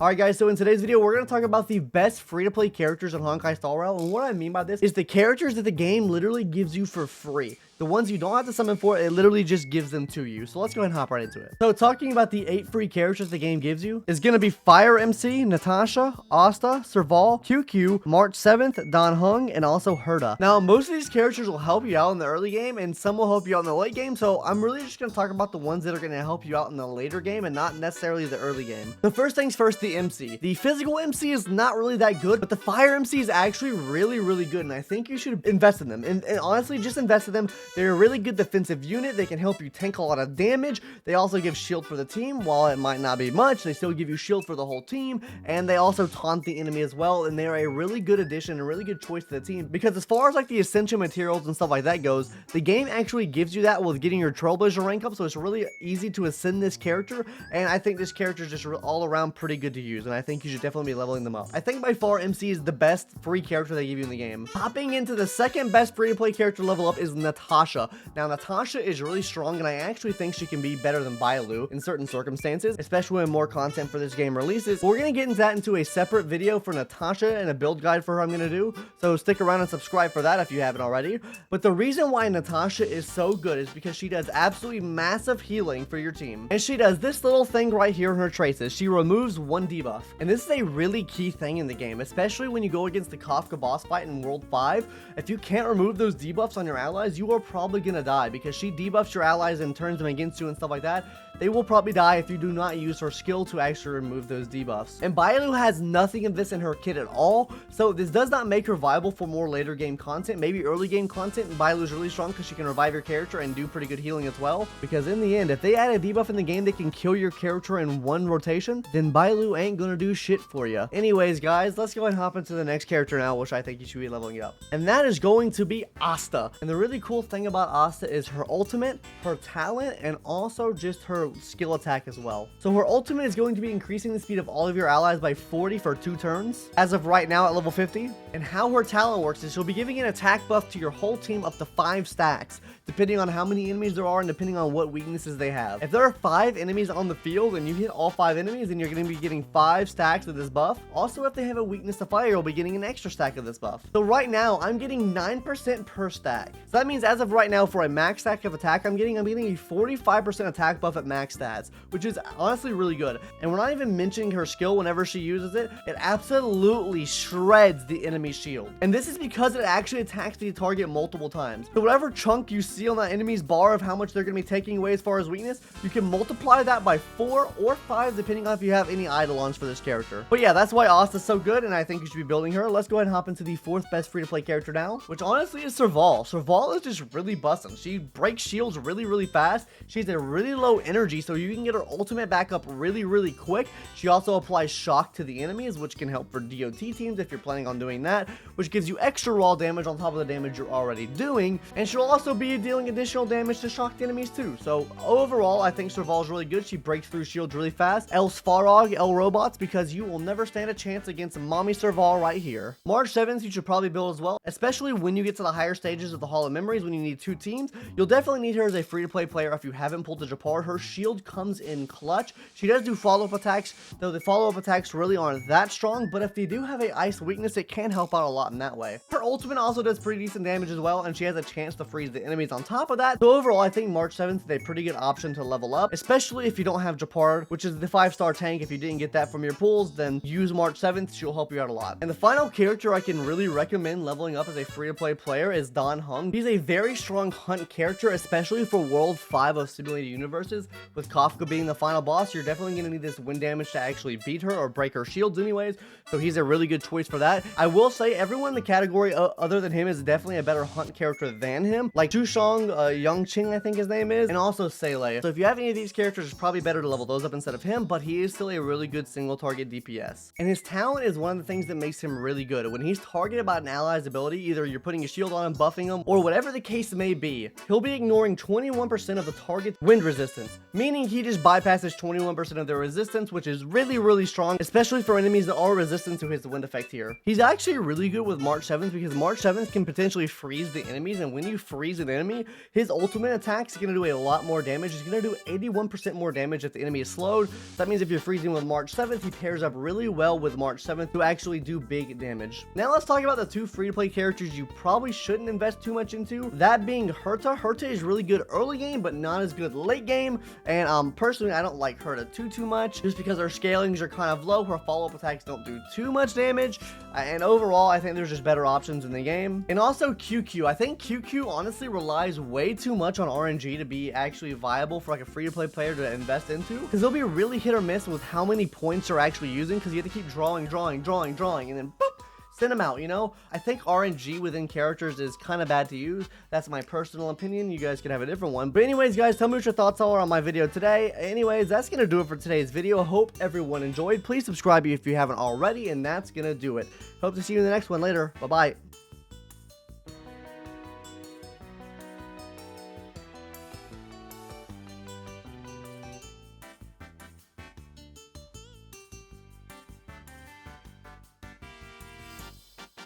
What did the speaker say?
Alright guys, so in today's video, we're going to talk about the best free-to-play characters in Honkai Star Rail, and what I mean by this is the characters that the game literally gives you for free. The ones you don't have to summon for, it literally just gives them to you. So let's go ahead and hop right into it. So talking about the 8 free characters the game gives you is going to be Fire MC, Natasha, Hasta, Surval, QQ, March 7th, Dan Hung, and also Hsta. Now, most of these characters will help you out in the early game, and some will help you out in the late game, so I'm really just going to talk about the ones that are going to help you out in the later game and not necessarily the early game. So first things first, the MC. The physical MC is not really that good, but the Fire MC is actually really good, and I think you should invest in them. And honestly, just invest in them. They're a really good defensive unit. They can help you tank a lot of damage. They also give shield for the team. While it might not be much, they still give you shield for the whole team, and they also taunt the enemy as well, and they're a really good addition, a really good choice to the team, because as far as like the essential materials and stuff like that goes, the game actually gives you that with getting your Trailblazer rank up, so it's really easy to ascend this character, and I think this character is just all around pretty good to use, and I think you should definitely be leveling them up. I think by far MC is the best free character they give you in the game. Hopping into the second best free-to-play character to level up is Natasha. Now, Natasha is really strong, and I actually think she can be better than Bailu in certain circumstances, especially when more content for this game releases. But we're going to get into that into a separate video for Natasha and a build guide for her I'm going to do, so stick around and subscribe for that if you haven't already. But the reason why Natasha is so good is because she does absolutely massive healing for your team, and she does this little thing right here in her traces. She removes 1 debuff, and this is a really key thing in the game, especially when you go against the Kafka boss fight in World 5. If you can't remove those debuffs on your allies, you are probably gonna die, because she debuffs your allies and turns them against you and stuff like that. They will probably die if you do not use her skill to actually remove those debuffs. And Bailu has nothing of this in her kit at all, so this does not make her viable for more later game content. Maybe early game content, Bailu is really strong because she can revive your character and do pretty good healing as well. Because in the end, if they add a debuff in the game that can kill your character in 1 rotation, then Bailu ain't gonna do shit for you. Anyways, guys, let's go and hop into the next character now, which I think you should be leveling up. And that is going to be Hasta. And the really cool thing about Hasta is her ultimate, her talent, and also just her skill attack as well. So her ultimate is going to be increasing the speed of all of your allies by 40 for 2 turns, as of right now at level 50. And how her talent works is she'll be giving an attack buff to your whole team up to 5 stacks, depending on how many enemies there are and depending on what weaknesses they have. If there are 5 enemies on the field and you hit all 5 enemies, then you're going to be getting 5 stacks of this buff. Also, if they have a weakness to fire, you'll be getting an extra stack of this buff. So right now, I'm getting 9% per stack. So that means as of right now, for a max stack of attack, I'm getting a 45% attack buff at max stats, which is honestly really good. And we're not even mentioning her skill whenever she uses it. It absolutely shreds the enemy shield. And this is because it actually attacks the target multiple times. So whatever chunk you see on that enemy's bar of how much they're going to be taking away as far as weakness, you can multiply that by 4 or 5 depending on if you have any eidolons for this character. But yeah, that's why Hasta's so good, and I think you should be building her. Let's go ahead and hop into the 4th best free-to-play character now, which honestly is Surval. Surval is just really busting. She breaks shields really fast. She's a really low energy, so you can get her ultimate back up really quick. She also applies shock to the enemies, which can help for DOT teams if you're planning on doing that, which gives you extra raw damage on top of the damage you're already doing. And she'll also be dealing additional damage to shocked enemies too. So overall, I think Surval is really good. She breaks through shields really fast. El Sfarog, El Robots, because you will never stand a chance against Mommy Surval right here. March 7th, you should probably build as well, especially when you get to the higher stages of the Hall of Memories when you need 2 teams. You'll definitely need her as a free-to-play player if you haven't pulled the Japar. Her shield comes in clutch. She does do follow-up attacks, though the follow-up attacks really aren't that strong, but if they do have a ice weakness, it can help out a lot in that way. Her ultimate also does pretty decent damage as well, and she has a chance to freeze the enemies on top of that. So overall, I think March 7th is a pretty good option to level up, especially if you don't have Japar, which is the 5-star tank. If you didn't get that from your pulls, then use March 7th. She'll help you out a lot. And the final character I can really recommend leveling up as a free-to-play player is Dan Hung. He's a very strong hunt character, especially for World 5 of Simulated Universes. With Kafka being the final boss, you're definitely going to need this wind damage to actually beat her or break her shields anyways, so he's a really good choice for that. I will say everyone in the category other than him is definitely a better hunt character than him, like Chushong, Yongqing I think his name is, and also Seele. So if you have any of these characters, it's probably better to level those up instead of him, but he is still a really good single target DPS. And his talent is one of the things that makes him really good. When he's targeted by an ally's ability, either you're putting a shield on him, buffing him, or whatever the case may be, he'll be ignoring 21% of the target's wind resistance. meaning he just bypasses 21% of their resistance, which is really strong, especially for enemies that are resistant to his wind effect here. He's actually really good with March 7th because March 7th can potentially freeze the enemies, and when you freeze an enemy, his ultimate attack is going to do a lot more damage. He's going to do 81% more damage if the enemy is slowed. That means if you're freezing with March 7th, he pairs up really well with March 7th to actually do big damage. Now let's talk about the two free-to-play characters you probably shouldn't invest too much into, that being Herta. Herta is really good early game, but not as good late game, and personally, I don't like Herta too much, just because her scalings are kind of low, her follow-up attacks don't do too much damage, and overall, I think there's just better options in the game. And also QQ, I think QQ honestly relies way too much on RNG to be actually viable for like a free-to-play player to invest into, because they'll be really hit or miss with how many points they're actually using, because you have to keep drawing, and then boop, send them out, you know? I think RNG within characters is kind of bad to use. That's my personal opinion. You guys could have a different one. But anyways, guys, tell me what your thoughts are on my video today. Anyways, that's going to do it for today's video. Hope everyone enjoyed. Please subscribe if you haven't already, and that's going to do it. Hope to see you in the next one later. Bye-bye.